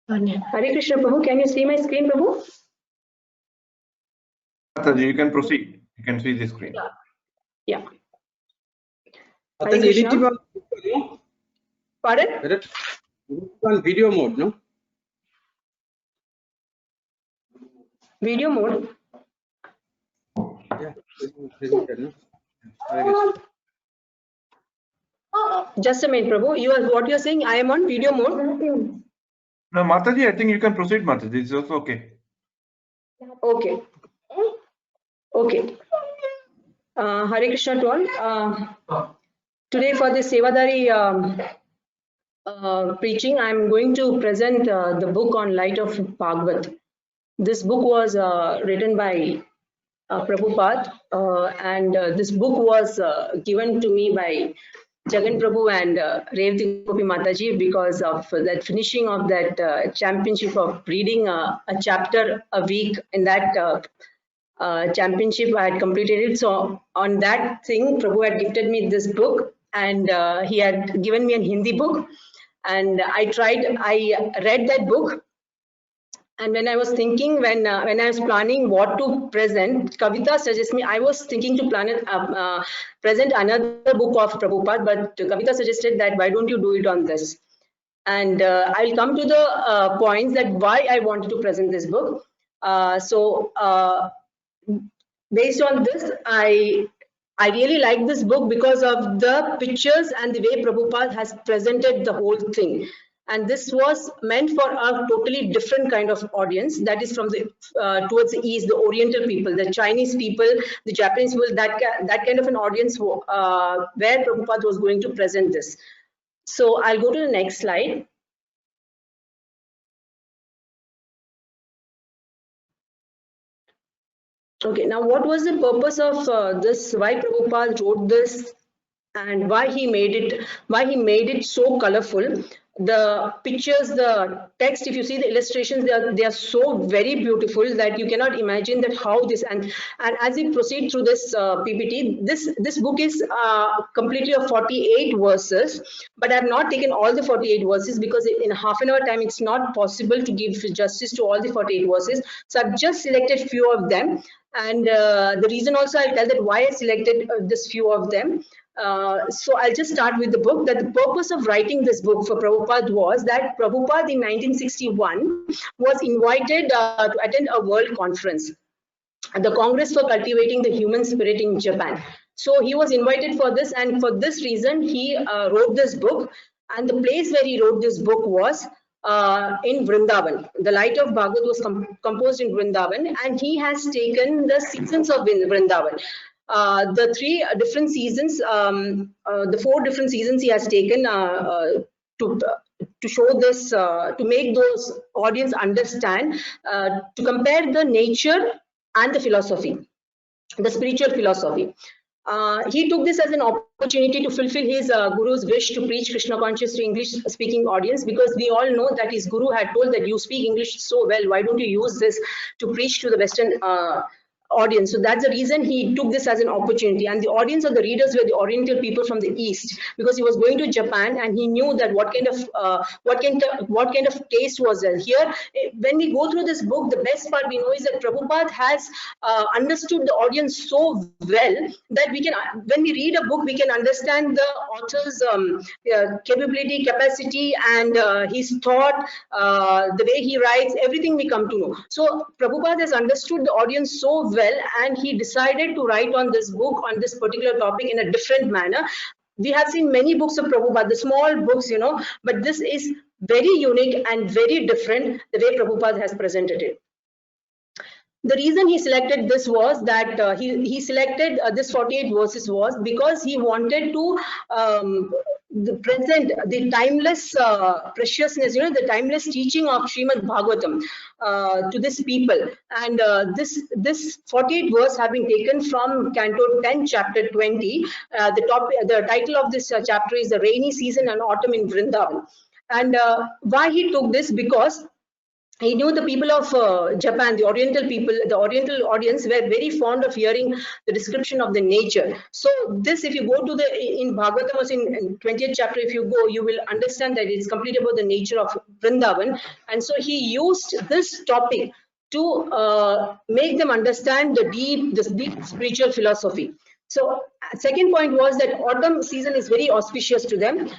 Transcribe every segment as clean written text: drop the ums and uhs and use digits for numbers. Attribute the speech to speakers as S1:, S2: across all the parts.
S1: Hare Krishna, Prabhu. Can you see my screen, Prabhu?
S2: Mataji, you can proceed. You can see the screen.
S1: Yeah.
S3: Hare Krishna.
S1: Pardon?
S3: On video mode, no?
S1: Video mode.
S3: Yeah. No?
S1: Just a minute, Prabhu. What you're saying? I am on video mode.
S2: No, Mataji, I think you can proceed, Mataji. It's also okay.
S1: Okay. Okay. Hare Krishna to all. Today for the Sevadari preaching, I'm going to present the book on Light of Bhagavad. This book was written by Prabhupada, and this book was given to me by Jagan Prabhu and Revati Gopi Mataji because of that finishing of that championship of reading a chapter a week in that championship. I had completed it. So on that thing, Prabhu had gifted me this book, and he had given me a Hindi book, and I read that book. And when I was thinking, when I was planning what to present, Kavita suggested me. I was thinking to present another book of Prabhupada, but Kavita suggested that why don't you do it on this? And I'll come to the points that why I wanted to present this book. Based on this, I really like this book because of the pictures and the way Prabhupada has presented the whole thing. And this was meant for a totally different kind of audience, that is from the towards the east, the Oriental people, the Chinese people, the Japanese people, that kind of an audience where Prabhupada was going to present this. So I'll go to the next slide. Okay, now what was the purpose of this? Why Prabhupada wrote this, and why he made it so colorful? The pictures, the text, if you see the illustrations, they are so very beautiful that you cannot imagine that how this, and as we proceed through this PPT, this book is completely of 48 verses, but I have not taken all the 48 verses because in half an hour time it's not possible to give justice to all the 48 verses. So I've just selected few of them, and the reason also I'll tell that why I selected this few of them. So I'll just start with the book. That the purpose of writing this book for Prabhupada was that Prabhupada in 1961 was invited to attend a world conference, the Congress for Cultivating the Human Spirit in Japan. So he was invited for this, and for this reason he wrote this book. And the place where he wrote this book was in Vrindavan. The Light of Bhagavad was composed in Vrindavan, and he has taken the seasons of Vrindavan. The 3 different seasons, the 4 different seasons he has taken to show this, to make those audience understand, to compare the nature and the philosophy, the spiritual philosophy. He took this as an opportunity to fulfill his guru's wish to preach Krishna conscious to English speaking audience, because we all know that his guru had told that you speak English so well, why don't you use this to preach to the Western audience? So that's the reason he took this as an opportunity, and the audience of the readers were the Oriental people from the East, because he was going to Japan and he knew that what kind of taste was there here. When we go through this book, the best part we know is that Prabhupada has understood the audience so well that we can, when we read a book, we can understand the author's capacity, and his thought, the way he writes, everything we come to know. So Prabhupada has understood the audience so well, and he decided to write on this book, on this particular topic, in a different manner. We have seen many books of Prabhupada, the small books, but this is very unique and very different, the way Prabhupada has presented it. The reason he selected this was that he selected this 48 verses was because he wanted to present the timeless preciousness, the timeless teaching of Srimad Bhagavatam to this people. And this 48 verse have been taken from Canto 10, Chapter 20. The title of this chapter is The Rainy Season and Autumn in Vrindavan. And why he took this? Because he knew the people of Japan, the Oriental people, the Oriental audience were very fond of hearing the description of the nature. So this, if you go to in Bhagavatam, also in 20th chapter, if you go, you will understand that it's completely about the nature of Vrindavan. And so he used this topic to make them understand this deep spiritual philosophy. So second point was that autumn season is very auspicious to them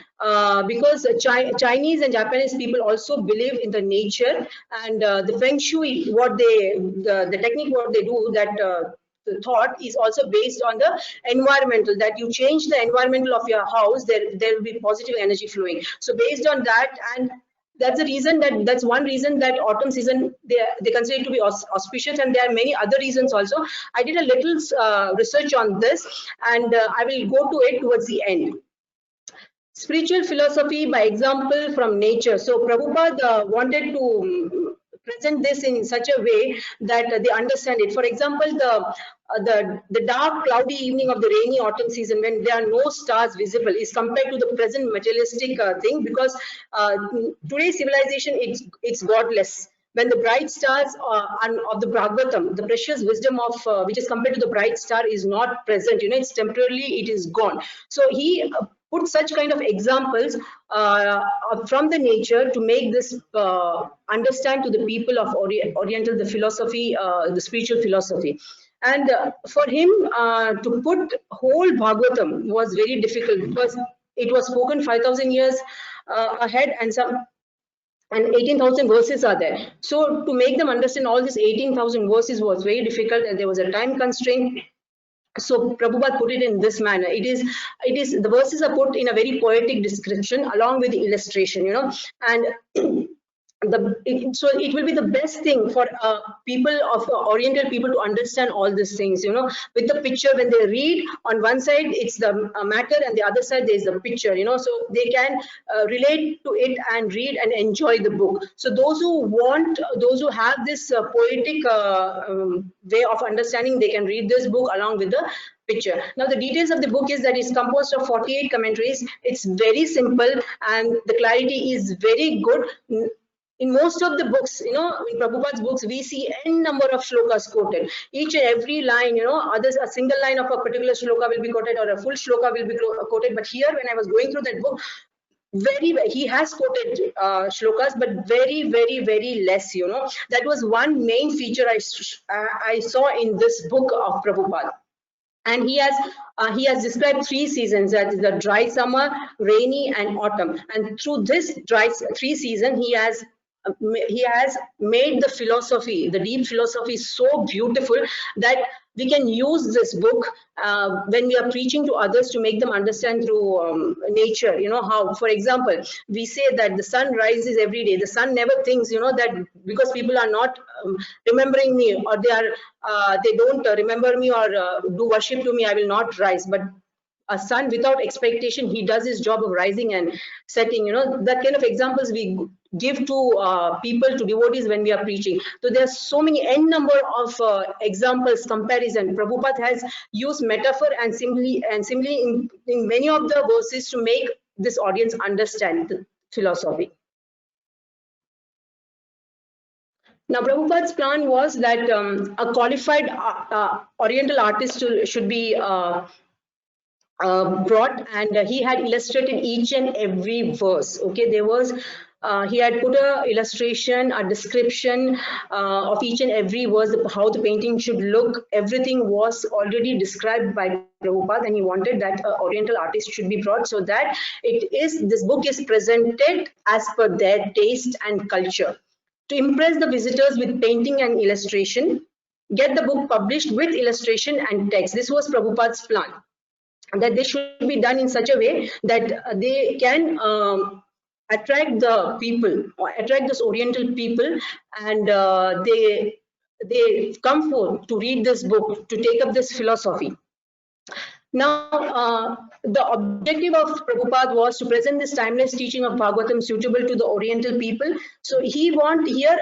S1: because Chinese and Japanese people also believe in the nature, and the Feng Shui, the technique what they do, that the thought is also based on the environmental, that you change the environmental of your house, there will be positive energy flowing. So based on that, and that's the reason that's one reason that autumn season they consider it to be auspicious, and there are many other reasons also. I did a little research on this, and I will go to it towards the end. Spiritual philosophy by example from nature. So Prabhupada wanted to present this in such a way that they understand it. For example, the dark cloudy evening of the rainy autumn season, when there are no stars visible, is compared to the present materialistic thing, because today's civilization, it's godless. When the bright stars of the Bhagavatam, the precious wisdom of which is compared to the bright star, is not present, it's temporarily, it is gone. So he put such kind of examples from the nature to make this understand to the people of Oriental, the philosophy, the spiritual philosophy. And for him to put whole Bhagavatam was very difficult, because it was spoken 5,000 years ahead, and 18,000 verses are there. So to make them understand all these 18,000 verses was very difficult, and there was a time constraint. So Prabhupada put it in this manner. It is the verses are put in a very poetic description along with the illustration, and so it will be the best thing for people of Oriental people to understand all these things, with the picture. When they read, on one side it's the matter, and the other side there is the picture, so they can relate to it and read and enjoy the book. So those who have this poetic way of understanding, they can read this book along with the picture. Now the details of the book is that it's composed of 48 commentaries. It's very simple, and the clarity is very good. In most of the books, in Prabhupada's books, we see n number of shlokas quoted. Each and every line, others, a single line of a particular shloka will be quoted, or a full shloka will be quoted. But here, when I was going through that book, he has quoted shlokas, but very, very, very less. That was one main feature I saw in this book of Prabhupada. And he has described 3 seasons, that is the dry summer, rainy, and autumn. And through this dry 3 season, he has made the philosophy, the deep philosophy, so beautiful that we can use this book when we are preaching to others, to make them understand through nature. How, for example, we say that the sun rises every day. The sun never thinks, that because people are not remembering me, or they don't remember me, or do worship to me, I will not rise. But a sun without expectation, he does his job of rising and setting. That kind of examples we give to people, to devotees, when we are preaching. So there are so many n number of examples, comparison. Prabhupada has used metaphor and simply in many of the verses to make this audience understand the philosophy. Now, Prabhupada's plan was that a qualified Oriental artist should be brought, and he had illustrated each and every verse. Okay, there was he had put a illustration, a description of each and every verse, how the painting should look. Everything was already described by Prabhupada, and he wanted that Oriental artist should be brought, so that this book is presented as per their taste and culture, to impress the visitors with painting and illustration, get the book published with illustration and text. This was Prabhupada's plan, that they should be done in such a way that they can attract the people, or attract those Oriental people, and they come forth to read this book, to take up this philosophy. Now, the objective of Prabhupada was to present this timeless teaching of Bhagavatam suitable to the Oriental people. So he want here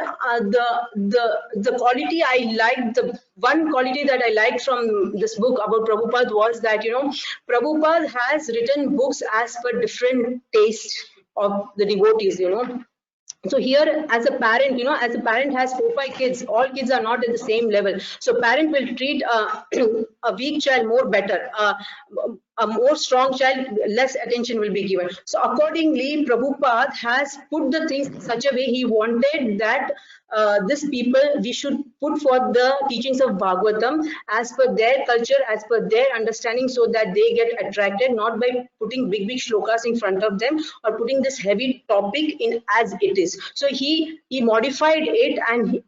S1: the quality I liked, the one quality that I liked from this book about Prabhupada was that, Prabhupada has written books as per different tastes of the devotees, So here, as a parent, as a parent has 4-5 kids, all kids are not at the same level. So parent will treat a weak child more better. A more strong child, less attention will be given. So accordingly, Prabhupada has put the things in such a way. He wanted that this people, we should put forth the teachings of Bhagavatam as per their culture, as per their understanding, so that they get attracted, not by putting big shlokas in front of them or putting this heavy topic in as it is. So he modified it, and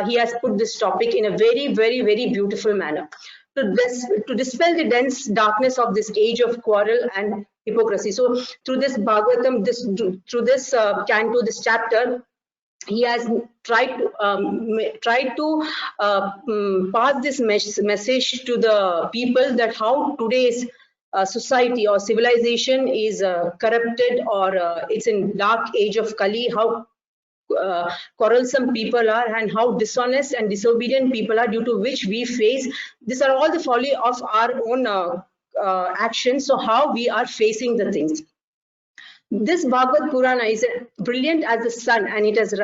S1: he has put this topic in a very, very, very beautiful manner to dispel the dense darkness of this age of quarrel and hypocrisy. So through this Bhagavatam, through this canto, this chapter, he has tried to pass this message to the people, that how today's society or civilization is corrupted, or it's in dark age of Kali, how quarrelsome people are, and how dishonest and disobedient people are, due to which we face. These are all the folly of our own actions. So how we are facing the things. This Bhagavad Purana is brilliant as the sun, and it has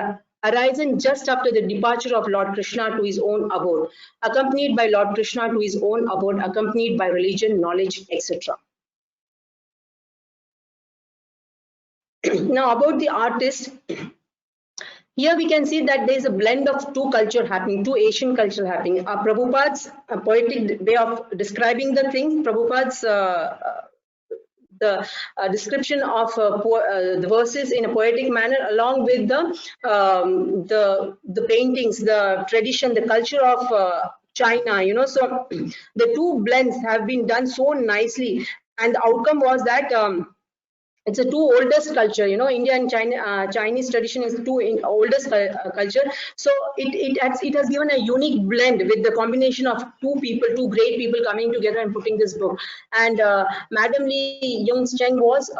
S1: arisen just after the departure of Lord Krishna to his own abode, accompanied by Lord Krishna to his own abode, accompanied by religion, knowledge, etc. Now about the artist. Here we can see that there is a blend of two culture happening, two Asian culture happening. Prabhupada's poetic way of describing the thing, Prabhupada's the description of the verses in a poetic manner, along with the paintings, the tradition, the culture of China. So the two blends have been done so nicely, and the outcome was that it's a two oldest culture. India and China, Chinese tradition is two oldest culture. So it has given a unique blend with the combination of two great people coming together and putting this book. And Madam Lee Yung Cheng was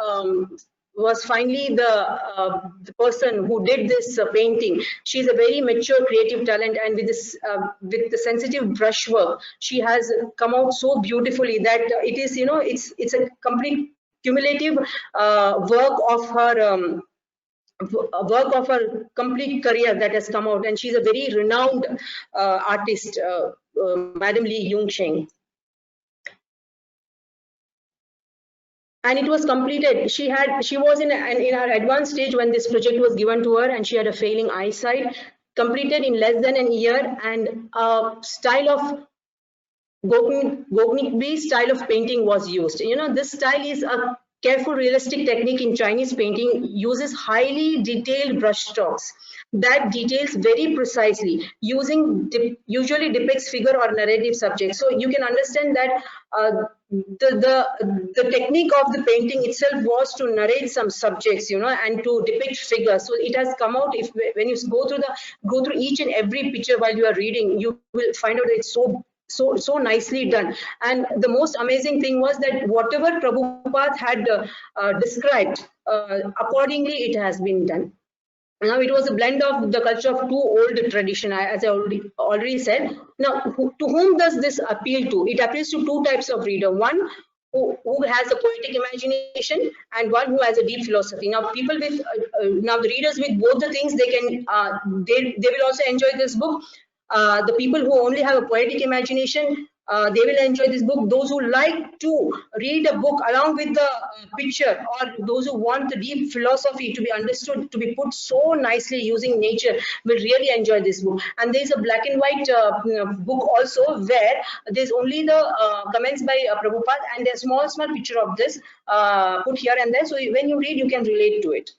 S1: finally the person who did this painting. She's a very mature creative talent, and with this with the sensitive brushwork, she has come out so beautifully that it is, it's a complete cumulative work of her complete career that has come out, and she's a very renowned artist, Madam Lee Yung Cheng. And it was completed. She was in her advanced stage when this project was given to her, and she had a failing eyesight. Completed in less than a year, and a style of Goknikbi style of painting was used. This style is a careful, realistic technique in Chinese painting, uses highly detailed brush strokes that details very precisely, usually depicts figure or narrative subject. So you can understand that the technique of the painting itself was to narrate some subjects, and to depict figures. So it has come out. When you go through each and every picture while you are reading, you will find out that it's so nicely done. And the most amazing thing was that whatever Prabhupada had described, accordingly it has been done. Now it was a blend of the culture of two old tradition, as I already said. Now, to whom does this appeal to? It appeals to two types of reader. One who has a poetic imagination, and one who has a deep philosophy. Now, people with now the readers with both the things, they can they will also enjoy this book. The people who only have a poetic imagination, they will enjoy this book. Those who like to read a book along with the picture, or those who want the deep philosophy to be understood, to be put so nicely using nature, will really enjoy this book. And there's a black and white book also, where there's only the comments by Prabhupada, and there's a small picture of this put here and there. So when you read, you can relate to it.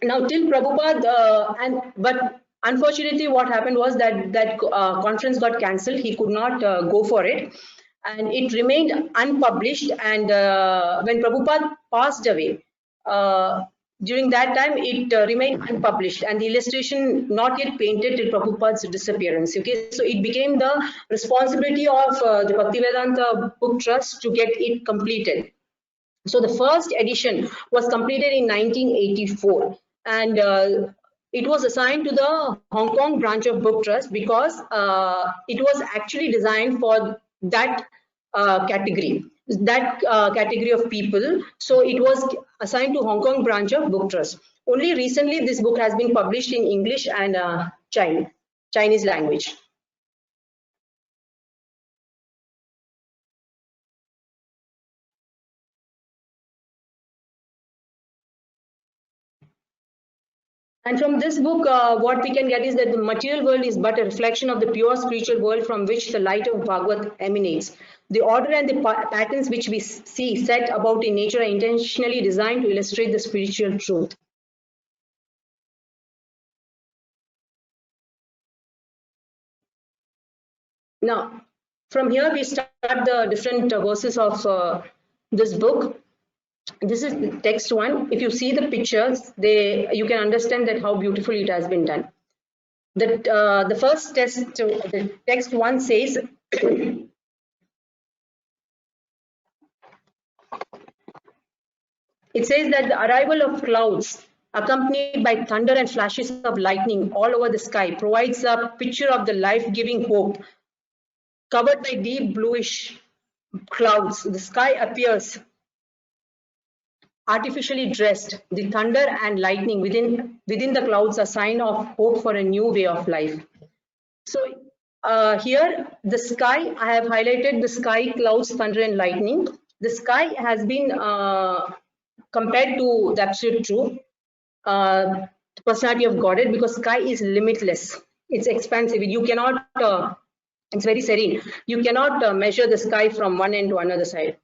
S1: Now till Prabhupada, but unfortunately what happened was that conference got cancelled. He could not go for it, and it remained unpublished. And when Prabhupada passed away, during that time it remained unpublished, and the illustration not yet painted till Prabhupada's disappearance. Okay, so it became the responsibility of the Bhaktivedanta Book Trust to get it completed. So the first edition was completed in 1984. And it was assigned to the Hong Kong branch of Book Trust, because it was actually designed for that category. that category of people. So it was assigned to Hong Kong branch of Book Trust. Only recently this book has been published in English and Chinese language. And from this book, what we can get is that the material world is but a reflection of the pure spiritual world from which the light of Bhagavad emanates. The order and the patterns which we see set about in nature are intentionally designed to illustrate the spiritual truth. Now, from here we start the different verses of this book. This is the text one. If you see the pictures, you can understand that how beautifully it has been done. The first the text one says, it says that the arrival of clouds accompanied by thunder and flashes of lightning all over the sky provides a picture of the life-giving hope. Covered by deep bluish clouds, the sky appears artificially dressed. The thunder and lightning within the clouds are sign of hope for a new way of life. So here the sky, I have highlighted the sky, clouds, thunder and lightning. The sky has been compared to the absolute truth, the personality of Godhead, because sky is limitless. It's expansive. You cannot it's very serene. You cannot measure the sky from one end to another side.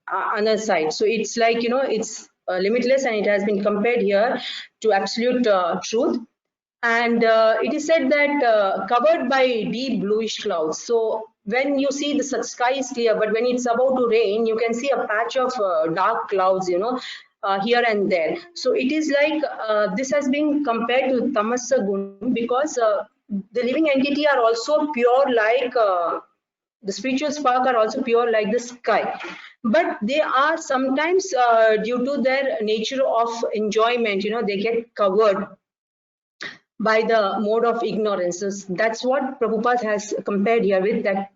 S1: So it's like, you know, it's limitless, and it has been compared here to absolute truth. And it is said that covered by deep bluish clouds. So when you see the sky is clear, but when it's about to rain, you can see a patch of dark clouds, you know, here and there. So it is like this has been compared to Tamasa Gun, because the living entity are also pure like the spiritual spark are also pure like the sky, but they are sometimes due to their nature of enjoyment, you know, they get covered by the mode of ignorance. So that's what Prabhupada has compared here with, that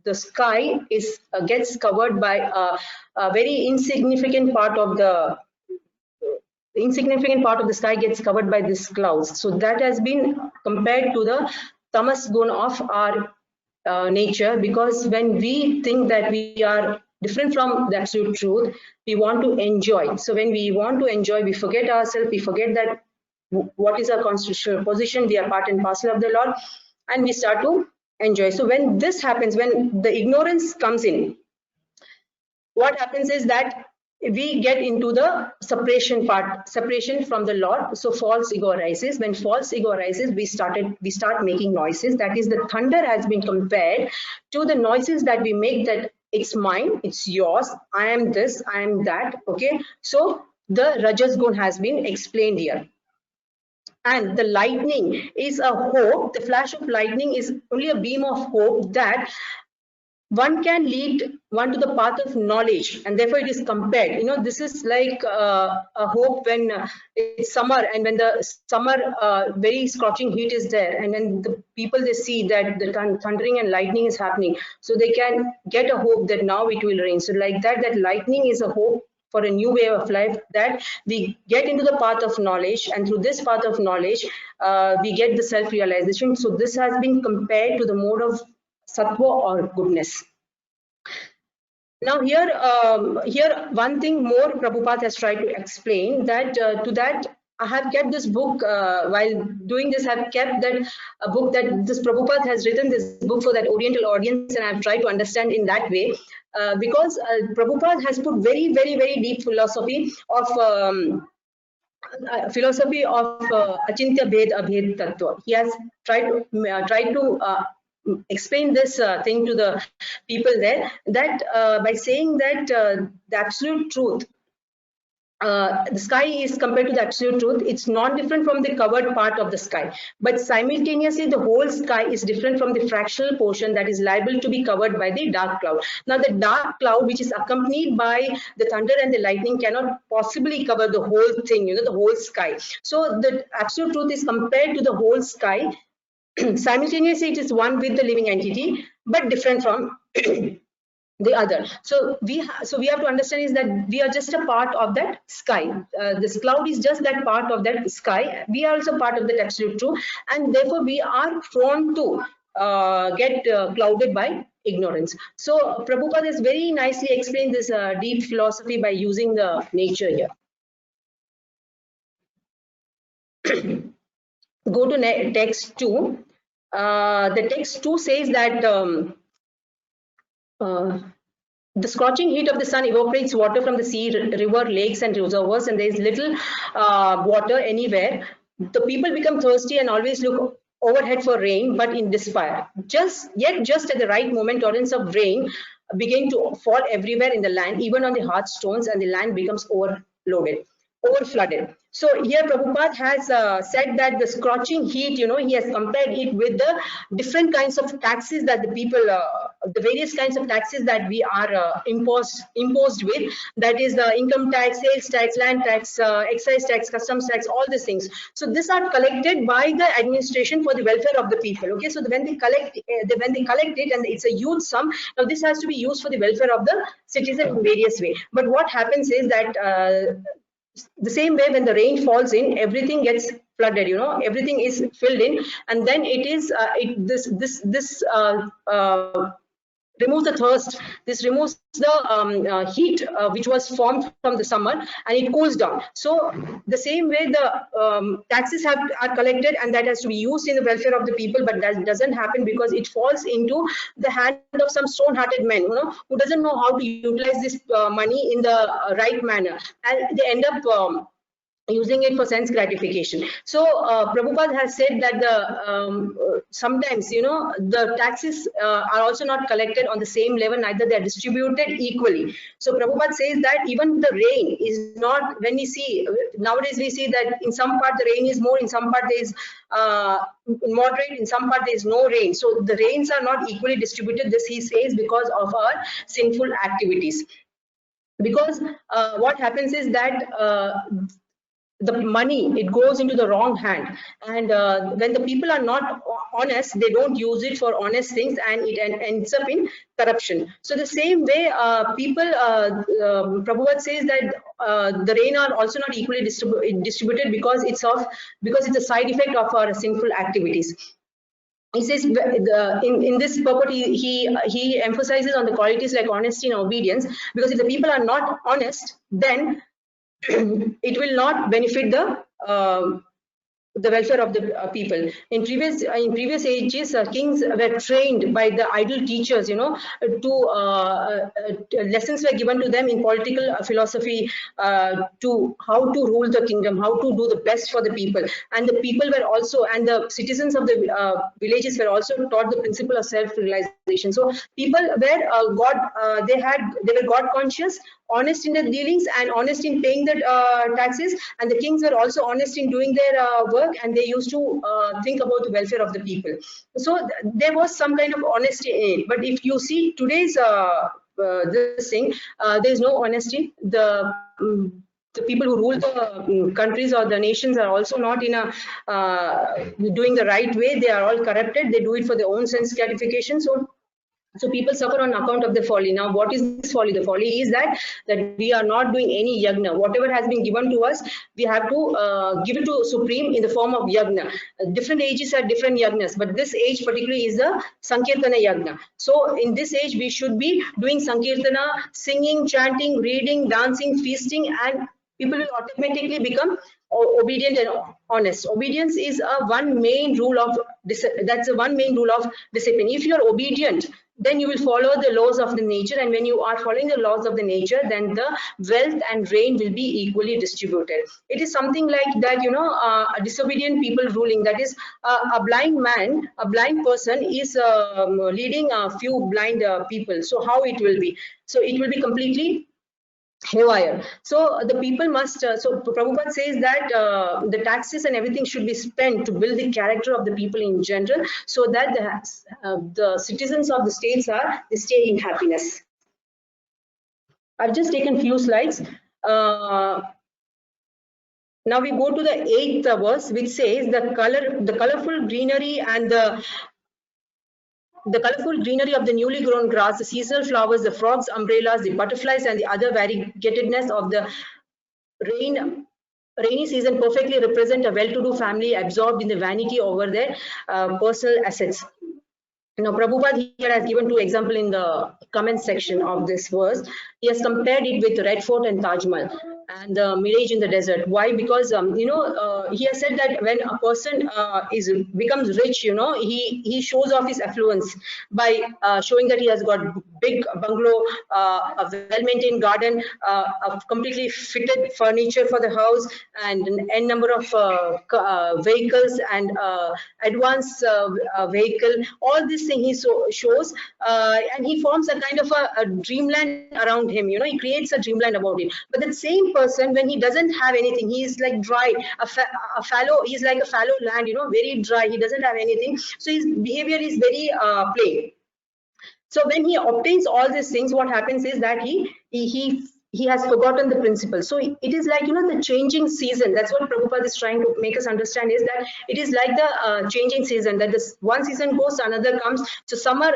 S1: the sky is gets covered by a very insignificant part of the sky gets covered by these clouds. So that has been compared to the tamas gun of our nature, because when we think that we are different from the absolute truth, we want to enjoy. So when we want to enjoy, we forget ourselves, we forget that what is our constitutional position, we are part and parcel of the Lord, and we start to enjoy. So when this happens, when the ignorance comes in, what happens is that we get into the separation from the Lord. So false ego arises. When false ego arises, we start making noises. That is, the thunder has been compared to the noises that we make, that it's mine, it's yours, I am this, I am that. Okay, so the rajas gun has been explained here. And the lightning is a hope. The flash of lightning is only a beam of hope that one can lead one to the path of knowledge, and therefore it is compared. You know, this is like a hope when it's summer, and when the summer very scorching heat is there, and then the people, they see that the thundering and lightning is happening, so they can get a hope that now it will rain. So like that lightning is a hope for a new way of life, that we get into the path of knowledge, and through this path of knowledge we get the self-realization. So this has been compared to the mode of sattva or goodness. Now here one thing more Prabhupada has tried to explain, that to that I have kept this book, while doing this I have kept that a book that this Prabhupada has written this book for that Oriental audience, and I have tried to understand in that way, because Prabhupada has put very deep philosophy of Achintya Bhed Abhed Tattva. He has tried to explain this thing to the people there, that by saying that the absolute truth, the sky is compared to the absolute truth, it's not different from the covered part of the sky, but simultaneously the whole sky is different from the fractional portion that is liable to be covered by the dark cloud. Now the dark cloud, which is accompanied by the thunder and the lightning, cannot possibly cover the whole thing, you know, the whole sky. So the absolute truth is compared to the whole sky. Simultaneously it is one with the living entity, but different from the other. So we have to understand is that we are just a part of that sky. This cloud is just that part of that sky. We are also part of that absolute truth, and therefore we are prone to get clouded by ignorance. So Prabhupada has very nicely explained this deep philosophy by using the nature here. Go to text 2. The text 2 says that the scorching heat of the sun evaporates water from the sea, river, lakes, and reservoirs, and there is little water anywhere. The people become thirsty and always look overhead for rain, but in despair. Just at the right moment, torrents of rain begin to fall everywhere in the land, even on the hard stones, and the land becomes overflooded. So here Prabhupada has said that the scorching heat, he has compared it with the different kinds of taxes that the people, the various kinds of taxes that we are imposed with. That is the income tax, sales tax, land tax, excise tax, customs tax, all these things. So these are collected by the administration for the welfare of the people. Okay, so when they collect it, and it's a huge sum. Now this has to be used for the welfare of the citizen in various way. But what happens is that the same way, when the rain falls in, everything gets flooded, everything is filled in, and then it is this removes the thirst. This removes the heat which was formed from the summer, and it cools down. So the same way the taxes are collected, and that has to be used in the welfare of the people, but that doesn't happen because it falls into the hand of some stone-hearted men, who doesn't know how to utilize this money in the right manner, and they end up using it for sense gratification. So Prabhupada has said that sometimes the taxes are also not collected on the same level, neither they are distributed equally. So Prabhupada says that even the rain is not, when we see nowadays, we see that in some part the rain is more, in some part there is moderate, in some part there is no rain. So the rains are not equally distributed. This he says because of our sinful activities. Because what happens is that the money, it goes into the wrong hand, and when the people are not honest, they don't use it for honest things, and it ends up in corruption. So the same way, people, Prabhupada says that the rain are also not equally distributed because it's a side effect of our sinful activities. He says in this purport, he emphasizes on the qualities like honesty and obedience, because if the people are not honest, then it will not benefit the welfare of the people. In previous ages, kings were trained by the idle teachers, to lessons were given to them in political philosophy, to how to rule the kingdom, how to do the best for the people. And the people were also, and the citizens of the villages were also taught the principle of self-realization. So people were they were God conscious, honest in their dealings, and honest in paying the taxes, and the kings were also honest in doing their work, and they used to think about the welfare of the people. So there was some kind of honesty in it. But if you see today's this thing, there is no honesty. The people who rule the countries or the nations are also not in doing the right way. They are all corrupted. They do it for their own sense gratification. So people suffer on account of the folly. Now, what is this folly? The folly is that we are not doing any yagna. Whatever has been given to us, we have to give it to Supreme in the form of yagna. Different ages have different yagnas, but this age particularly is the Sankirtana yagna. So in this age, we should be doing Sankirtana, singing, chanting, reading, dancing, feasting, and people will automatically become obedient and honest. Obedience is one main rule of discipline. If you are obedient, then you will follow the laws of the nature, and when you are following the laws of the nature, then the wealth and rain will be equally distributed. It is something like that, a disobedient people ruling. That is, a blind man, a blind person is leading a few blind people. So how it will be? So it will be completely haywire. So the people must, so Prabhupada says that the taxes and everything should be spent to build the character of the people in general, so that the citizens of the states they stay in happiness. I've just taken few slides. Now we go to the 8th verse, which says the colorful greenery and the The colorful greenery of the newly grown grass, the seasonal flowers, the frogs, umbrellas, the butterflies, and the other variegatedness of the rainy season perfectly represent a well-to-do family absorbed in the vanity over their personal assets. Now, Prabhupada here has given 2 examples in the comment section of this verse. He has compared it with Red Fort and Taj Mahal and the mirage in the desert. Why? Because he has said that when a person becomes rich, he shows off his affluence by showing that he has got big bungalow, a well-maintained garden, a completely fitted furniture for the house, and an n number of vehicles and advanced vehicle. All this thing he shows, and he forms a kind of a dreamland around him. He creates a dreamland about it. But that same person, when he doesn't have anything, he is like dry, a fallow. He's like a fallow land, very dry. He doesn't have anything, so his behavior is very plain. So when he obtains all these things, what happens is that he has forgotten the principle. So it is like, the changing season. That's what Prabhupada is trying to make us understand, is that it is like the changing season, that this one season goes, another comes. So summer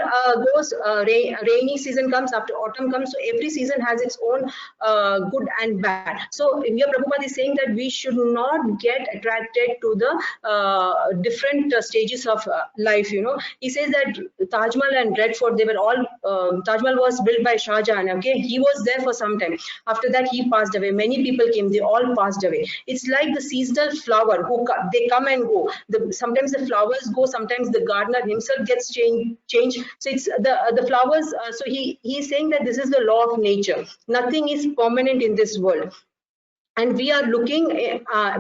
S1: goes, rainy season comes, after autumn comes. So every season has its own good and bad. So here Prabhupada is saying that we should not get attracted to the different stages of life. He says that Taj Mahal and Red Fort, they were all, Taj Mahal was built by Shah Jahan. Okay, he was there for some time. After that, he passed away. Many people came, they all passed away. It's like the seasonal flower, they come and go. Sometimes the flowers go, sometimes the gardener himself gets changed. So it's the flowers. So he's saying that this is the law of nature. Nothing is permanent in this world. And we are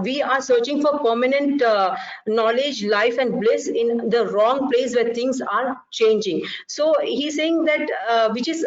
S1: we are searching for permanent knowledge, life, and bliss in the wrong place where things are changing. So he's saying that which is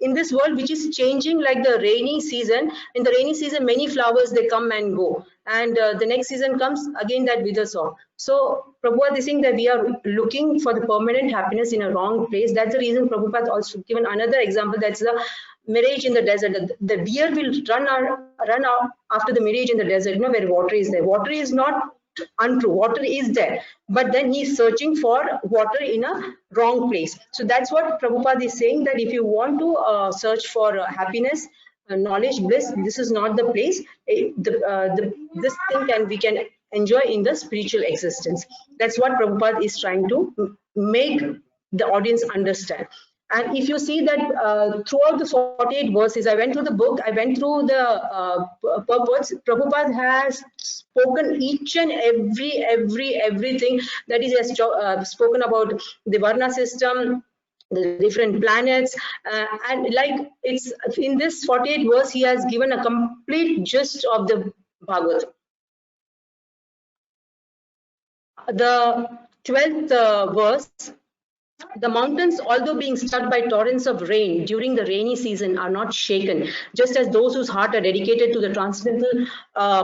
S1: in this world which is changing, like the rainy season. In the rainy season, many flowers, they come and go, and the next season comes again, that withers off. So Prabhupada is saying that we are looking for the permanent happiness in a wrong place. That's the reason Prabhupada also given another example. That's the mirage in the desert. The deer will run out after the mirage in the desert, where water is there. Water is not untrue, water is there, but then he's searching for water in a wrong place. So that's what Prabhupada is saying, that if you want to search for happiness, knowledge, bliss, this is not the place. This thing we can enjoy in the spiritual existence. That's what Prabhupada is trying to make the audience understand. And if you see that throughout the 48 verses, I went through the book, I went through the purports. Prabhupada has spoken each and everything that he has spoken about the Varna system, the different planets, and like it's in this 48 verse, he has given a complete gist of the Bhagavad. The 12th verse. The mountains, although being struck by torrents of rain during the rainy season, are not shaken, just as those whose heart are dedicated to the transcendental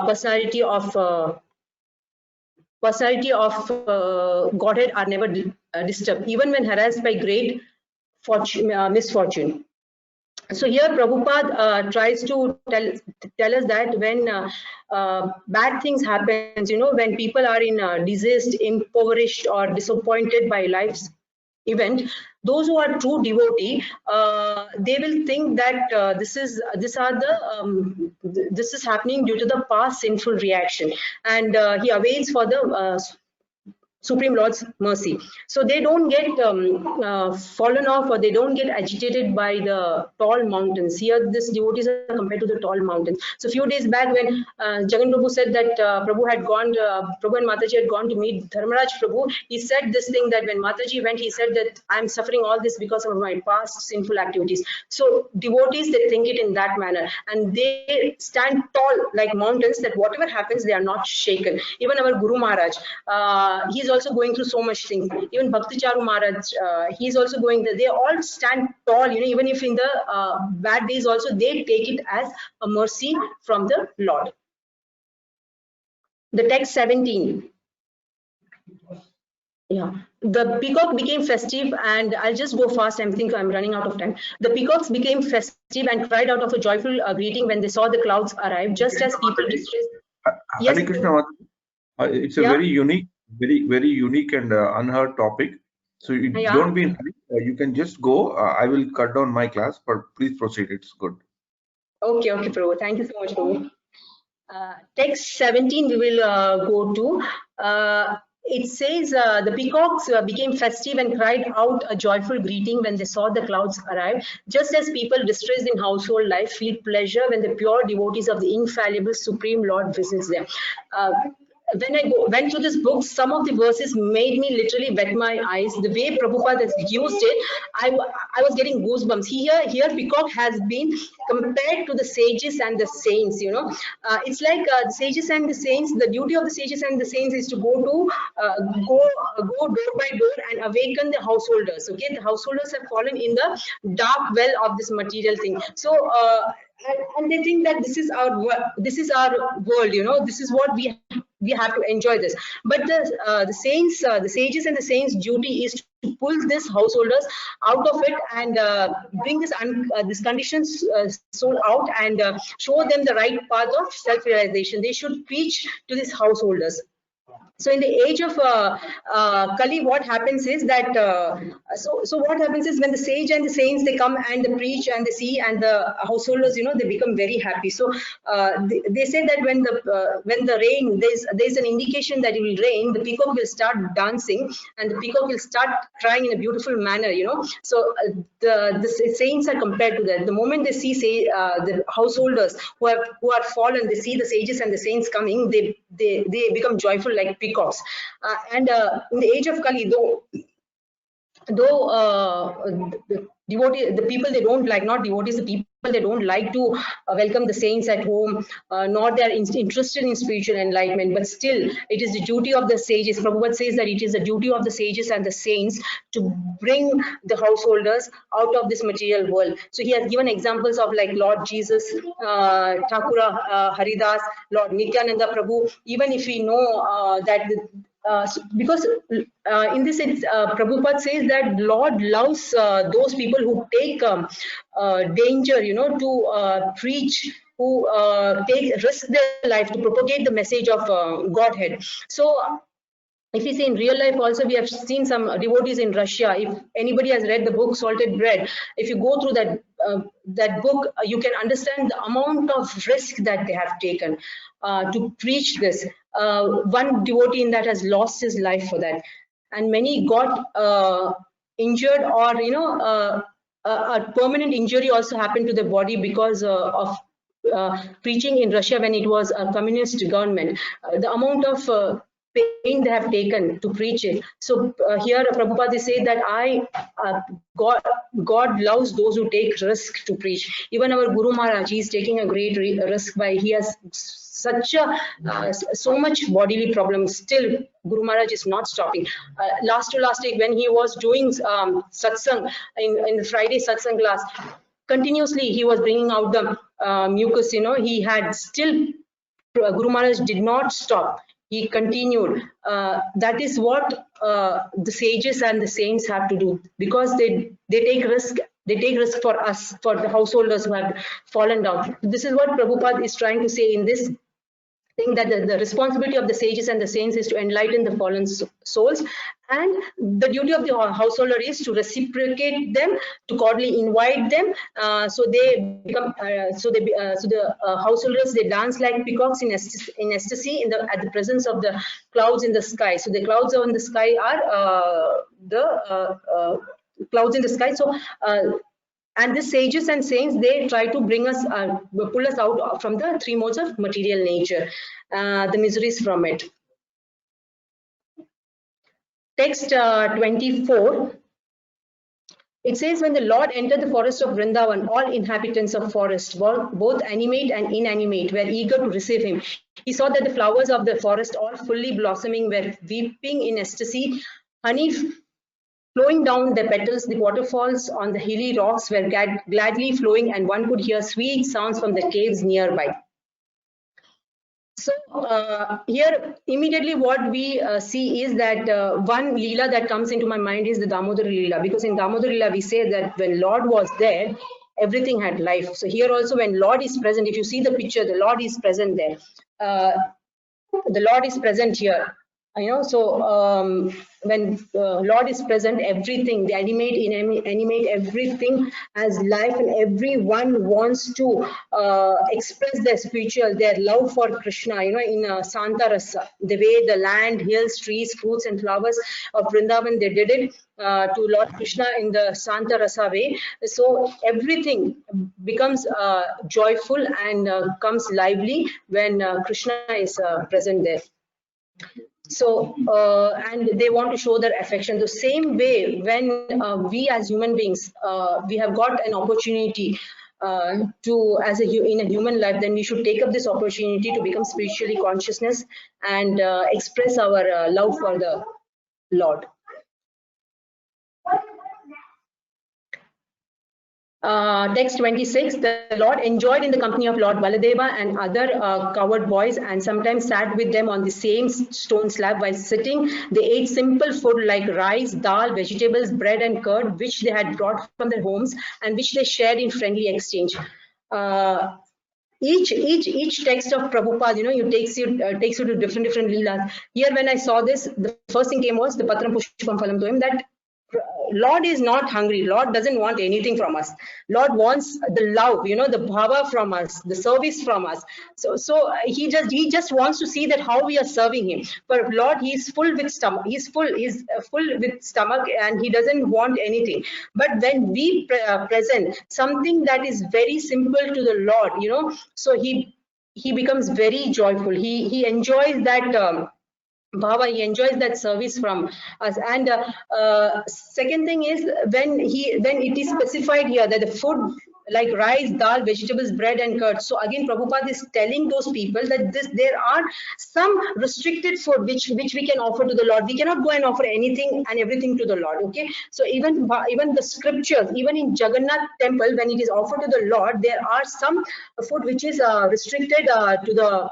S1: personality of Godhead are never disturbed, even when harassed by great misfortune. So here Prabhupada tries to tell us that when bad things happen, when people are in diseased, impoverished, or disappointed by life's event, those who are true devotee, they will think that this is happening due to the past sinful reaction, and he awaits for the Supreme Lord's mercy. So they don't get fallen off, or they don't get agitated by the tall mountains. Here, this devotees are compared to the tall mountains. So a few days back, when Jagan Prabhu said that Prabhu and Mataji had gone to meet Dharmaraj Prabhu, he said this thing, that when Mataji went, he said that I'm suffering all this because of my past sinful activities. So devotees, they think it in that manner, and they stand tall like mountains, that whatever happens, they are not shaken. Even our Guru Maharaj, he's also going through so much things. Even Bhakti Charu Maharaj, he's also going there. They all stand tall, even if in the bad days also, they take it as a mercy from the Lord. The text 17. Yeah, the peacock became festive, and I'll just go fast. I think I'm running out of time. The peacocks became festive and cried out of a joyful greeting when they saw the clouds arrive, just as people distressed.
S2: Yes, Hare Krishna, it's a very unique, very unique and unheard topic. So you
S1: Yeah.
S2: don't be in hurry. You can just go. I will cut down my class, but please proceed. It's good.
S1: Okay, okay, Prabhu. Thank you so much, Prabhu. Text 17 we will go to. It says the peacocks became festive and cried out a joyful greeting when they saw the clouds arrive, just as people distressed in household life feel pleasure when the pure devotees of the infallible Supreme Lord visits them. When I went through this book, some of the verses made me literally wet my eyes. The way Prabhupada has used it, I was getting goosebumps. Here, peacock has been compared to the sages and the saints. You know, it's like the sages and the saints. The duty of the sages and the saints is to go door by door and awaken the householders. Okay, the householders have fallen in the dark well of this material thing. So. And they think that this is our world, you know, this is what we have to enjoy this. But the saints, the sages and the saints' duty is to pull this householders out of it and bring this conditioned soul out and show them the right path of self-realization. They should preach to these householders. So in the age of Kali, what happens is that so what happens is when the sage and the saints, they come and they preach and they see, and the householders, you know, they become very happy. So they say that when the rain, there's an indication that it will rain, the peacock will start dancing and the peacock will start crying in a beautiful manner, you know. So the saints are compared to that. The moment they see the householders who are fallen, they see the sages and the saints coming, they become joyful like peacocks. And in the age of Kali, though the people they don't like, not devotees, the people they don't like to welcome the saints at home, nor they are interested in spiritual enlightenment, but still it is the duty of the sages. Prabhupada says that it is the duty of the sages and the saints to bring the householders out of this material world. So he has given examples of like Lord Jesus, Thakura Haridas, Lord Nityananda Prabhu. Even if we know that because in this sense, Prabhupada says that Lord loves those people who take danger, you know, to preach, who risk their life to propagate the message of Godhead. So if you see in real life also, we have seen some devotees in Russia. If anybody has read the book Salted Bread, if you go through that book, you can understand the amount of risk that they have taken to preach this. One devotee in that has lost his life for that, and many got injured, or you know, a permanent injury also happened to the body because of preaching in Russia when it was a communist government. The amount of pain they have taken to preach it. So here Prabhupada says that God loves those who take risk to preach. Even our Guru Maharaj, he is taking a great risk by he has so much bodily problems. Still Guru Maharaj is not stopping. Last week when he was doing satsang in the Friday satsang class, continuously he was bringing out the mucus, you know, he had still, Guru Maharaj did not stop. He continued. That is what the sages and the saints have to do, because they take risk. They take risk for us, for the householders who have fallen down. This is what Prabhupada is trying to say in this thing, that the responsibility of the sages and the saints is to enlighten the fallen souls, and the duty of the householder is to reciprocate them, to cordially invite them, so they become so the householders, they dance like peacocks in ecstasy at the presence of the clouds in the sky. So the clouds in the sky are the clouds in the sky. So and the sages and saints, they try to bring us, pull us out from the three modes of material nature, the miseries from it. Text 24. It says, when the Lord entered the forest of Vrindavan, all inhabitants of forest, both animate and inanimate, were eager to receive him. He saw that the flowers of the forest, all fully blossoming, were weeping in ecstasy. Honey flowing down the petals, the waterfalls on the hilly rocks were gladly flowing, and one could hear sweet sounds from the caves nearby. So here immediately what we see is that one Leela that comes into my mind is the Damodar Leela, because in Damodar Leela we say that when Lord was there, everything had life. So here also when Lord is present, if you see the picture, the Lord is present there. The Lord is present here. So when Lord is present, everything, they animate everything as life, and everyone wants to express their spiritual, their love for Krishna, in Santa Rasa, the way the land, hills, trees, fruits and flowers of Vrindavan, they did it to Lord Krishna in the Santa Rasa way. So everything becomes joyful and comes lively when Krishna is present there. So and they want to show their affection the same way when we as human beings, we have got an opportunity to in a human life, then we should take up this opportunity to become spiritually consciousness and express our love for the Lord. Text 26, the Lord enjoyed in the company of Lord Baladeva and other cowherd boys, and sometimes sat with them on the same stone slab. While sitting, they ate simple food like rice, dal, vegetables, bread and curd, which they had brought from their homes and which they shared in friendly exchange. Each text of Prabhupada, takes you to different leelas. Here, when I saw this, the first thing came was the Patram Pushpam Phalam Toyam, that Lord is not hungry. Lord doesn't want anything from us. Lord wants the love, the bhava from us, the service from us. So he just wants to see that how we are serving him. But Lord, he's full with stomach. He's full with stomach, and he doesn't want anything. But when we present something that is very simple to the Lord, so he becomes very joyful. He enjoys that. Bhava, he enjoys that service from us. And second thing is when it is specified here that the food like rice, dal, vegetables, bread and curd. So again, Prabhupada is telling those people that there are some restricted food which we can offer to the Lord. We cannot go and offer anything and everything to the Lord. Okay, so even the scriptures, even in Jagannath temple, when it is offered to the Lord, there are some food which is restricted to the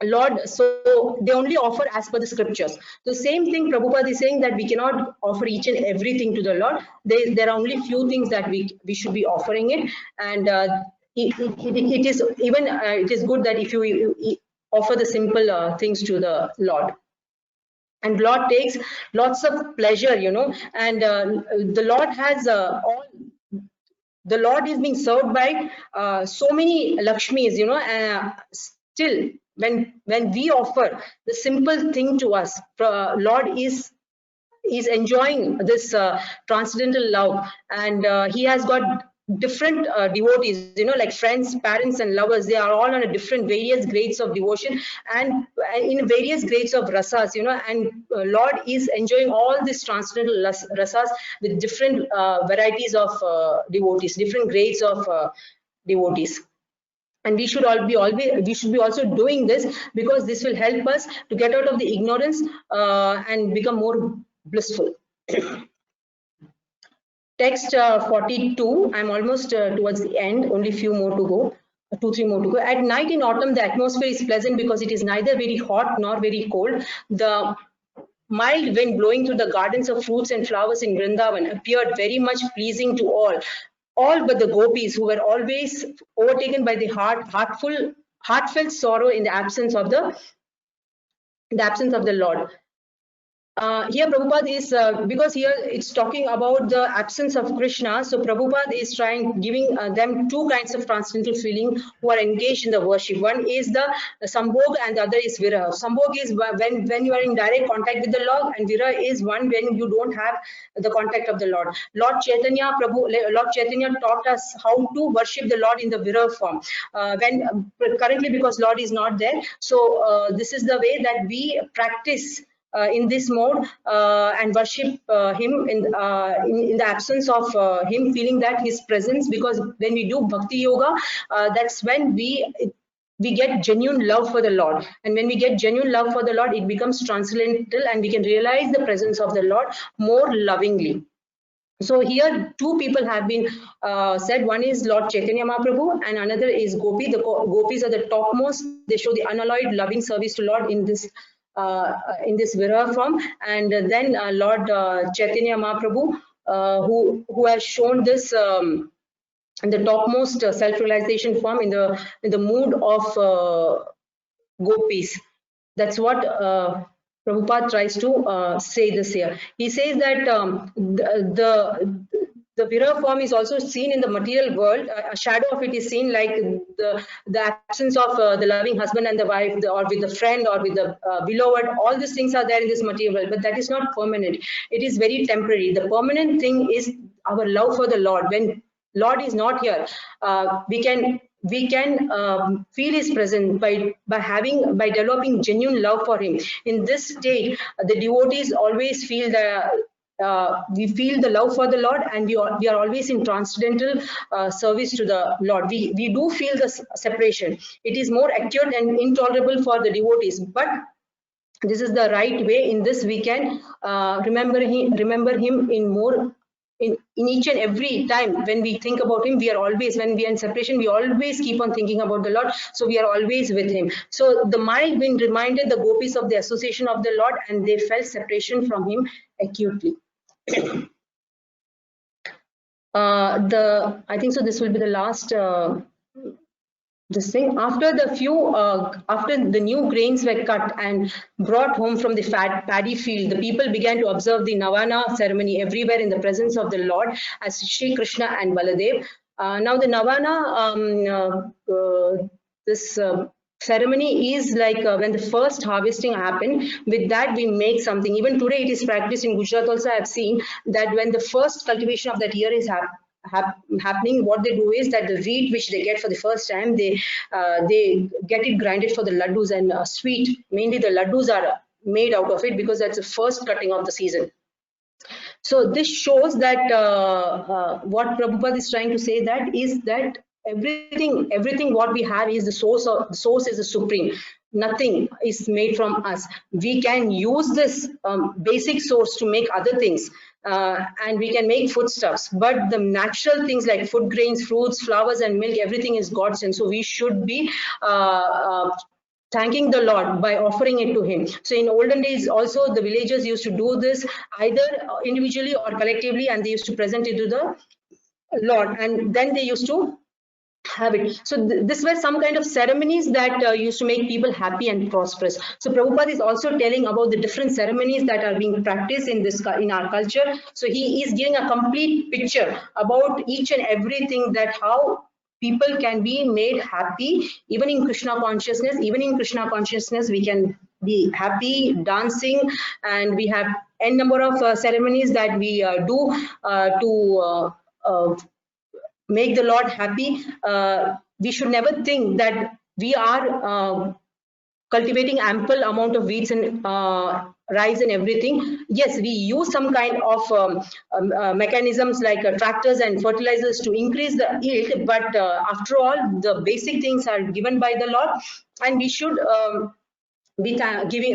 S1: Lord, so they only offer as per the scriptures. The same thing Prabhupada is saying, that we cannot offer each and everything to the Lord. There are only few things that we should be offering it, and it is even it is good that if you offer the simple things to the Lord. And Lord takes lots of pleasure, and the Lord has all. The Lord is being served by so many Lakshmis, still. When we offer the simple thing to us, Lord is enjoying this transcendental love, and he has got different devotees, like friends, parents and lovers. They are all on a different various grades of devotion and in various grades of rasas, and Lord is enjoying all these transcendental rasas with different varieties of devotees, different grades of devotees. And we should be also doing this, because this will help us to get out of the ignorance and become more blissful. Text 42. I'm almost towards the end. Only few more to go. 2-3 more to go. At night in autumn, the atmosphere is pleasant because it is neither very hot nor very cold. The mild wind blowing through the gardens of fruits and flowers in Vrindavan appeared very much pleasing to all but the gopis, who were always overtaken by the heartfelt sorrow in the absence of the Lord. Here Prabhupada is, because here it's talking about the absence of Krishna, so Prabhupada is giving them two kinds of transcendental feeling who are engaged in the worship. One is the Sambhog and the other is Viraha. Sambhog is when you are in direct contact with the Lord, and Viraha is one when you don't have the contact of the Lord. Lord Chaitanya taught us how to worship the Lord in the Viraha form. Currently, because Lord is not there, so this is the way that we practice in this mode and worship him in the absence of him, feeling that his presence. Because when we do bhakti yoga, that's when we get genuine love for the Lord, and when we get genuine love for the Lord, it becomes transcendental and we can realize the presence of the Lord more lovingly. So here two people have been said. One is Lord Chaitanya Mahaprabhu and another is Gopi. The gopis are the topmost. They show the unalloyed loving service to Lord in this Viraha form, and then Lord Chaitanya Mahaprabhu, who has shown this in the topmost self-realization form in the mood of gopis. That's what Prabhupada tries to say this here. He says that the Viraha form is also seen in the material world. A shadow of it is seen, like the absence of the loving husband and the wife, or with the friend, or with the beloved. All these things are there in this material world, but that is not permanent. It is very temporary. The permanent thing is our love for the Lord. When Lord is not here, we can feel His presence by developing genuine love for Him. In this state, the devotees always feel we feel the love for the Lord, and we are always in transcendental service to the Lord. We do feel the separation. It is more acute and intolerable for the devotees, but this is the right way. In this, we can remember him in more. In each and every time when we think about Him, when we are in separation, we always keep on thinking about the Lord. So we are always with Him. So the mind being reminded the gopis of the association of the Lord, and they felt separation from Him acutely. I think so. This will be the last. This thing, after the new grains were cut and brought home from the paddy field, the people began to observe the Navana ceremony everywhere in the presence of the Lord as Sri Krishna and Baladev. Now the Navana, this ceremony is like when the first harvesting happened. With that, we make something. Even today, it is practiced in Gujarat. Also, I have seen that when the first cultivation of that year is happening, what they do is that the wheat which they get for the first time, they get it grinded for the laddus and sweet. Mainly the laddus are made out of it because that's the first cutting of the season. So this shows that what Prabhupada is trying to say that is that everything what we have is the source is the supreme. Nothing is made from us. We can use this basic source to make other things. And we can make foodstuffs, but the natural things like food grains, fruits, flowers, and milk, everything is God's, and so we should be thanking the Lord by offering it to Him. So in olden days, also the villagers used to do this either individually or collectively, and they used to present it to the Lord, and then they used to have it. So this were some kind of ceremonies that used to make people happy and prosperous. So Prabhupada is also telling about the different ceremonies that are being practiced in our culture. So he is giving a complete picture about each and everything, that how people can be made happy even in Krishna consciousness. Even in Krishna consciousness, we can be happy, dancing, and we have n number of ceremonies that we do to make the Lord happy. We should never think that we are cultivating ample amount of wheats and rice and everything. Yes, we use some kind of mechanisms like tractors and fertilizers to increase the yield, but after all, the basic things are given by the Lord, and we should be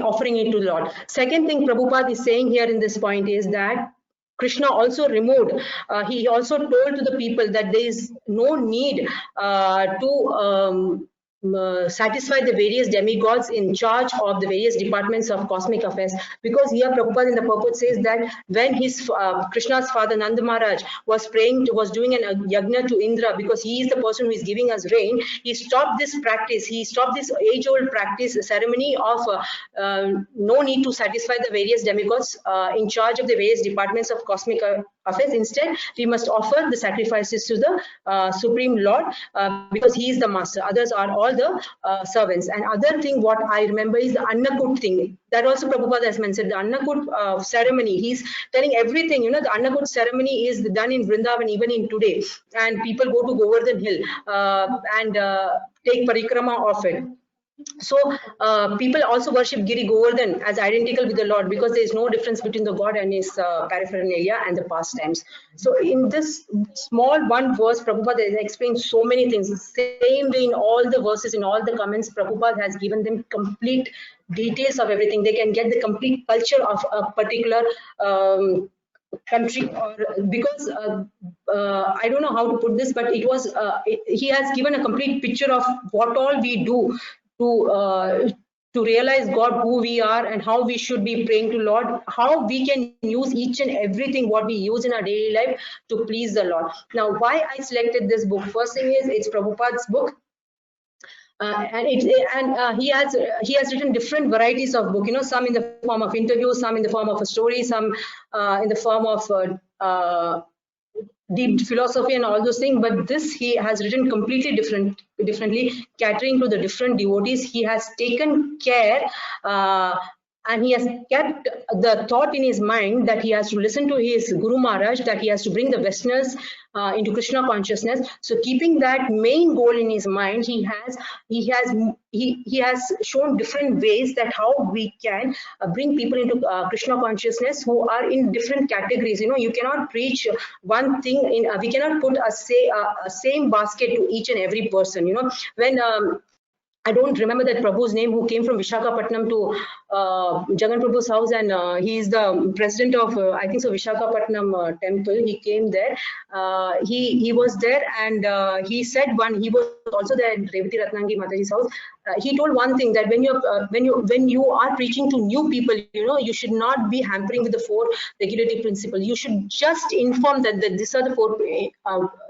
S1: offering it to the Lord. Second thing Prabhupada is saying here in this point is that Krishna also removed, he also told to the people that there is no need to satisfy the various demigods in charge of the various departments of cosmic affairs, because here Prabhupada in the purport says that when his Krishna's father Nanda Maharaj was doing a yagna to Indra, because he is the person who is giving us rain, he stopped this practice, he stopped this age-old practice ceremony of no need to satisfy the various demigods in charge of the various departments of cosmic affairs. Instead, we must offer the sacrifices to the Supreme Lord, because he is the master. Others are all the servants. And other thing what I remember is the Annakut thing. That also Prabhupada has mentioned, the Annakut ceremony. He's telling everything, you know, the Annakut ceremony is done in Vrindavan even in today. And people go to Govardhan Hill and take parikrama of it. So people also worship Giri Govardhan as identical with the Lord, because there is no difference between the God and his paraphernalia and the pastimes. So in this small one verse, Prabhupada has explained so many things. Same way in all the verses, in all the comments, Prabhupada has given them complete details of everything. They can get the complete culture of a particular country, or because I don't know how to put this, but it was he has given a complete picture of what all we do to realize God, who we are, and how we should be praying to Lord, how we can use each and everything what we use in our daily life to please the Lord. Now, why I selected this book? First thing is, it's Prabhupada's book. He has written different varieties of book. Some in the form of interviews, some in the form of a story, some in the form of deep philosophy and all those things. But this he has written completely differently, catering to the different devotees. He has taken care. And he has kept the thought in his mind that he has to listen to his Guru Maharaj, that he has to bring the Westerners into Krishna consciousness. So keeping that main goal in his mind, he has shown different ways that how we can bring people into Krishna consciousness who are in different categories. You cannot preach one thing we cannot put a same basket to each and every person. When I don't remember that Prabhu's name, who came from Visakhapatnam to Jagan Prabhu's house, and he is the president of, I think so, Visakhapatnam temple. He came there. He was there, and he said he was also there at Revati Ratnangi Mataji's house. He told one thing, that when you are preaching to new people, you should not be hampering with the 4 regulative principles. You should just inform that these are the 4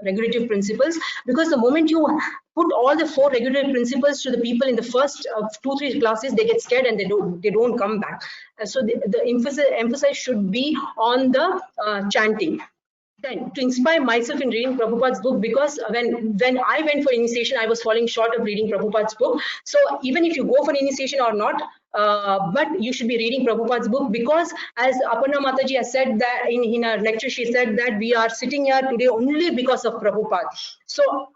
S1: regulative principles, because the moment you put all the 4 regulative principles to the people in the first 2-3 classes, they get scared and they don't come back. So the emphasis should be on the chanting. Then, to inspire myself in reading Prabhupada's book, because when I went for initiation, I was falling short of reading Prabhupada's book. So even if you go for initiation or not, but you should be reading Prabhupada's book, because as Aparna Mataji has said that in her lecture, she said that we are sitting here today only because of Prabhupada. So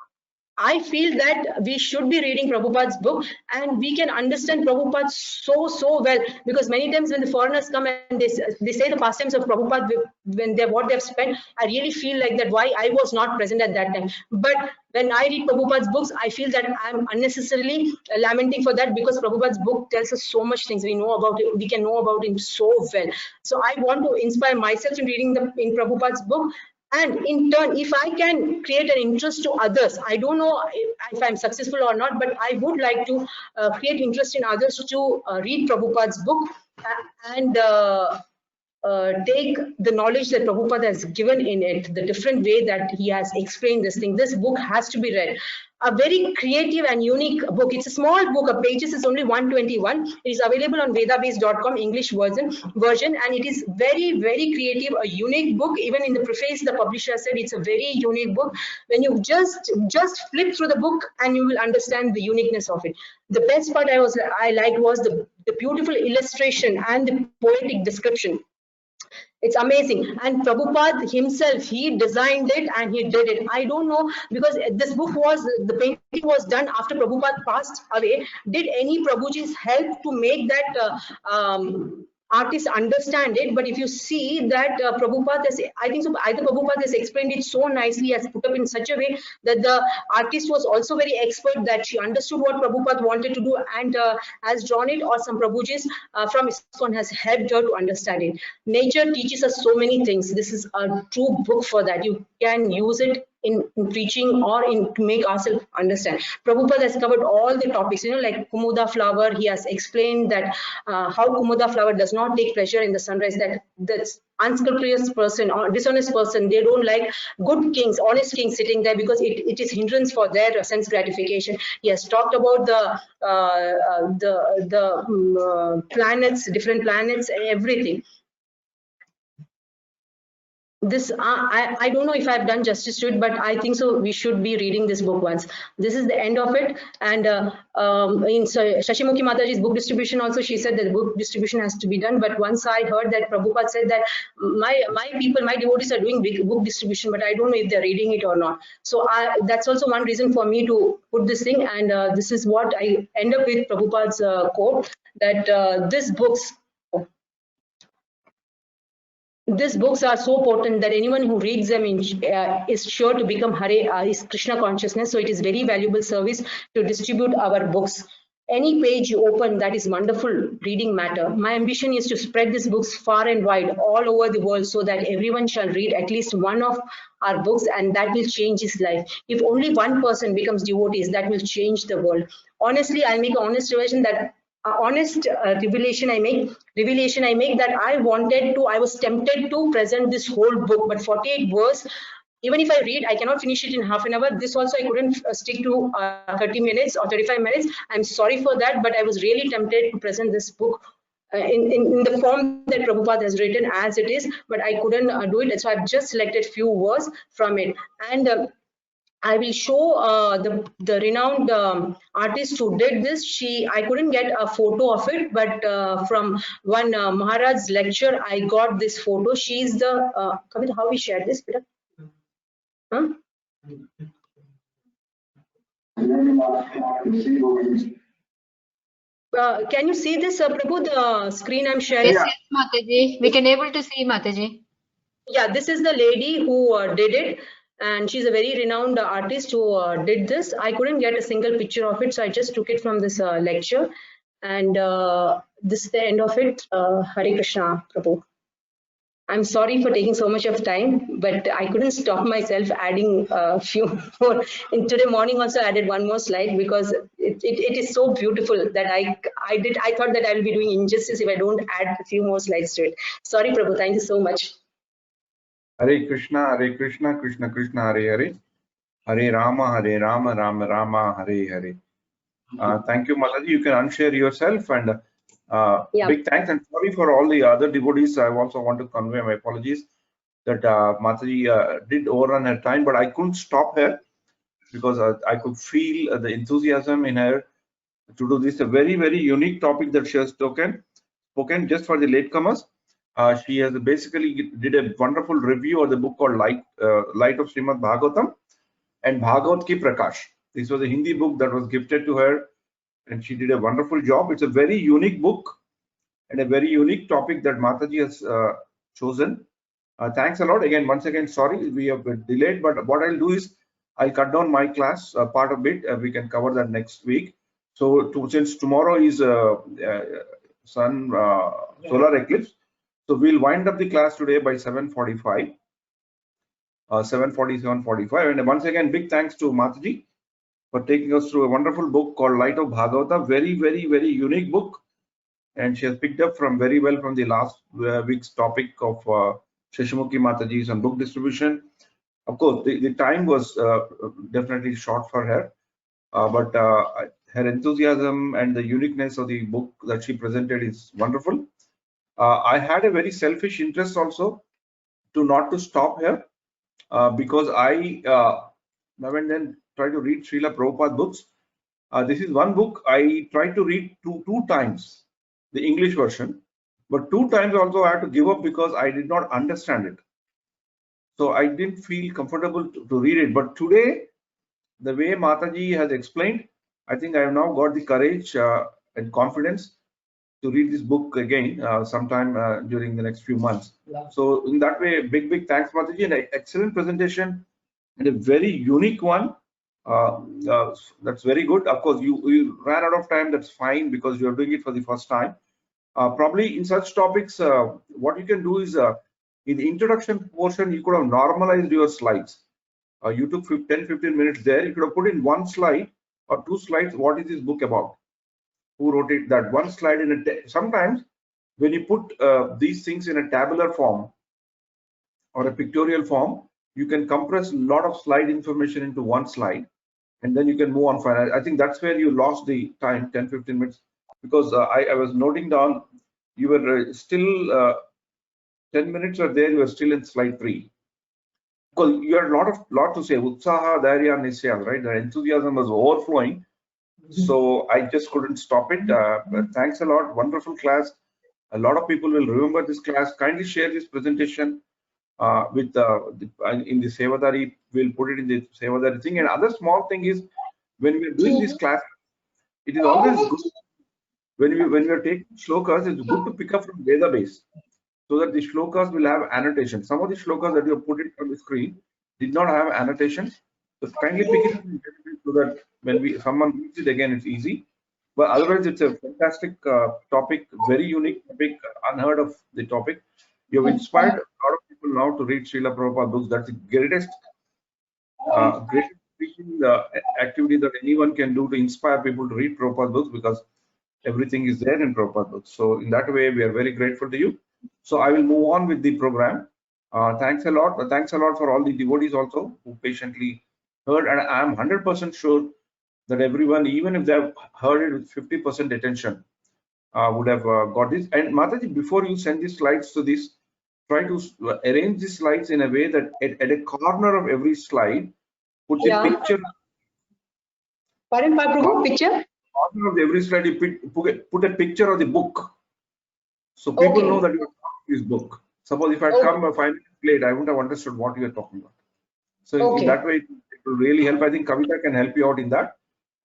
S1: I feel that we should be reading Prabhupada's book, and we can understand Prabhupada so well, because many times when the foreigners come and they say the pastimes of Prabhupada, when what they've spent, I really feel like that why I was not present at that time. But when I read Prabhupada's books, I feel that I'm unnecessarily lamenting for that, because Prabhupada's book tells us so much things. We know about it, we can know about him so well. So I want to inspire myself in reading in Prabhupada's book. And in turn, if I can create an interest to others, I don't know if I'm successful or not, but I would like to create interest in others to read Prabhupada's book and take the knowledge that Prabhupada has given in it, the different way that he has explained this thing. This book has to be read. A very creative and unique book. It's a small book of pages, is only 121. It is available on vedabase.com, English version, and it is very, very creative, a unique book. Even in the preface, the publisher said it's a very unique book. When you just flip through the book, and you will understand the uniqueness of it. The best part I liked was the beautiful illustration and the poetic description. It's amazing. And Prabhupada himself, he designed it and he did it. I don't know, because this book the painting was done after Prabhupada passed away. Did any Prabhujis help to make that artists understand it? But if you see that Prabhupada has, I think so, either Prabhupada has explained it so nicely, has put up in such a way that the artist was also very expert, that she understood what Prabhupada wanted to do and has drawn it, or some Prabhujis from ISKCON has helped her to understand it. Nature teaches us so many things. This is a true book for that. You can use it in preaching or to make ourselves understand. Prabhupada has covered all the topics, like Kumuda flower. He has explained that how Kumuda flower does not take pleasure in the sunrise, that that's unscrupulous person or dishonest person, they don't like good kings, honest kings sitting there, because it is hindrance for their sense gratification. He has talked about the planets, different planets, and everything. This I don't know if I've done justice to it, but I think so we should be reading this book once. This is the end of it. And in Shashimukhi Mataji's book distribution also, she said that the book distribution has to be done. But once I heard that Prabhupada said that my people, my devotees are doing big book distribution, but I don't know if they're reading it or not. So that's also one reason for me to put this thing. And this is what I end up with Prabhupada's quote, that these books are so potent that anyone who reads them is sure to become is Krishna consciousness. So it is very valuable service to distribute our books. Any page you open, that is wonderful reading matter. My ambition is to spread these books far and wide all over the world, so that everyone shall read at least one of our books, and that will change his life. If only one person becomes devotees, that will change the world. Honestly, I'll make an honest revelation that revelation I make that I was tempted to present this whole book, but 48 verse even if I read, I cannot finish it in half an hour. This also I couldn't stick to 30 minutes or 35 minutes. I'm sorry for that, but I was really tempted to present this book in the form that Prabhupada has written as it is, but I couldn't do it. So I've just selected few words from it. And I will show the renowned artist who did this. I couldn't get a photo of it, but from one Maharaj's lecture, I got this photo. She's the, Kavita, how we share this? Huh? Can you see this, Prabhu, the screen I'm sharing?
S4: Yes, yes, Mataji. We can able to see, Mataji.
S1: Yeah, this is the lady who did it, and she's a very renowned artist who did this. I couldn't get a single picture of it, so I just took it from this lecture. And this is the end of it. Hare Krishna, Prabhu. I'm sorry for taking so much of time, but I couldn't stop myself adding a few more. And today morning also I added one more slide because it is so beautiful that I thought that I will be doing injustice if I don't add a few more slides to it. Sorry, Prabhu. Thank you so much.
S2: Hare Krishna, Krishna Krishna, Hare Hare. Hare Rama, Rama Rama, Hare Hare. Thank you, Mataji. You can unshare yourself, and
S1: Yeah.
S2: big thanks, and sorry for all the other devotees. I also want to convey my apologies that Mataji did overrun her time, but I couldn't stop her because I could feel the enthusiasm in her to do this. A very, very unique topic that she has spoken just for the latecomers. She has basically did a wonderful review of the book called Light of Srimad Bhagavatam and Bhagavat Ki Prakash. This was a Hindi book that was gifted to her, and she did a wonderful job. It's a very unique book and a very unique topic that Mataji has chosen. Thanks a lot. Again, once again, sorry we have been delayed, but what I'll do is I'll cut down my class part of it. We can cover that next week. So since tomorrow is sun solar eclipse, so we'll wind up the class today by 7:45. 7:45. And once again, big thanks to Mataji for taking us through a wonderful book called Light of Bhagavata. Very, very, very unique book. And she has picked up very well from the last week's topic of Sheshamukhi Mataji's on book distribution. Of course, the time was definitely short for her, but her enthusiasm and the uniqueness of the book that she presented is wonderful. I had a very selfish interest also not to stop her because I now and then try to read Srila Prabhupada books. This is one book I tried to read two times, the English version, but 2 times also I had to give up because I did not understand it. So I didn't feel comfortable to read it. But today, the way Mataji has explained, I think I have now got the courage and confidence to read this book again sometime during the next few months. Yeah. So in that way, big thanks, Mataji, and an excellent presentation and a very unique one. That's very good. Of course, you ran out of time. That's fine because you are doing it for the first time. Probably in such topics, what you can do is in the introduction portion, you could have normalized your slides. You took 10-15 minutes there. You could have put in 1 slide or 2 slides. What is this book about? Who wrote it? That 1 slide in a sometimes when you put these things in a tabular form or a pictorial form, you can compress a lot of slide information into 1 slide, and then you can move on. I think that's where you lost the time, 10-15 minutes, because I was noting down you were still 10 minutes are there, you are still in slide 3. Because you had a lot to say. Utsaha, Dhairya, Nisya, right? The enthusiasm was overflowing. So I just couldn't stop it. Thanks a lot. Wonderful class. A lot of people will remember this class. Kindly share this presentation with in the Sevadari. We'll put it in the Sevadari thing. And other small thing is when we're doing this class, it is always good when we are taking shlokas. It's good to pick up from Veda base, so that the shlokas will have annotation. Some of the shlokas that you have put it on the screen did not have annotations. So kindly pick it so that when someone reads it again, it's easy. But otherwise, it's a fantastic topic, very unique topic, unheard of the topic. You have inspired a lot of people now to read Srila Prabhupada books. That's the greatest speaking activity that anyone can do to inspire people to read Prabhupada books, because everything is there in Prabhupada books. So in that way, we are very grateful to you. So I will move on with the program. Thanks a lot. Thanks a lot for all the devotees also who patiently heard, and I am 100% sure that everyone, even if they have heard it with 50% attention, would have got this. And Mataji, before you send the slides to this, try to arrange the slides in a way that at a corner of every slide, put the
S1: Yeah.
S2: picture.
S1: Pardon, Prabhu, picture?
S2: Corner of every slide, you put a picture of the book, so people
S1: Okay.
S2: know that you are talking this book. Suppose if I
S1: Okay.
S2: come 5 minutes late, I wouldn't have understood what you are talking about. So in
S1: Okay.
S2: that way, it will really help. I think Kavita can help you out in that.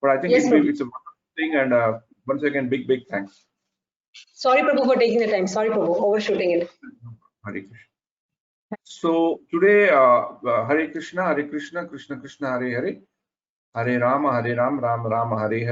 S2: But I think
S1: Yes, Prabhu.
S2: it's a wonderful thing. And once again, big thanks.
S1: Sorry, Prabhu, for taking the time. Sorry, Prabhu, overshooting it.
S2: Hare Krishna. So today, Hare Krishna, Krishna Krishna, Hare Hare, Hare Rama, Rama Rama, Hare Hare.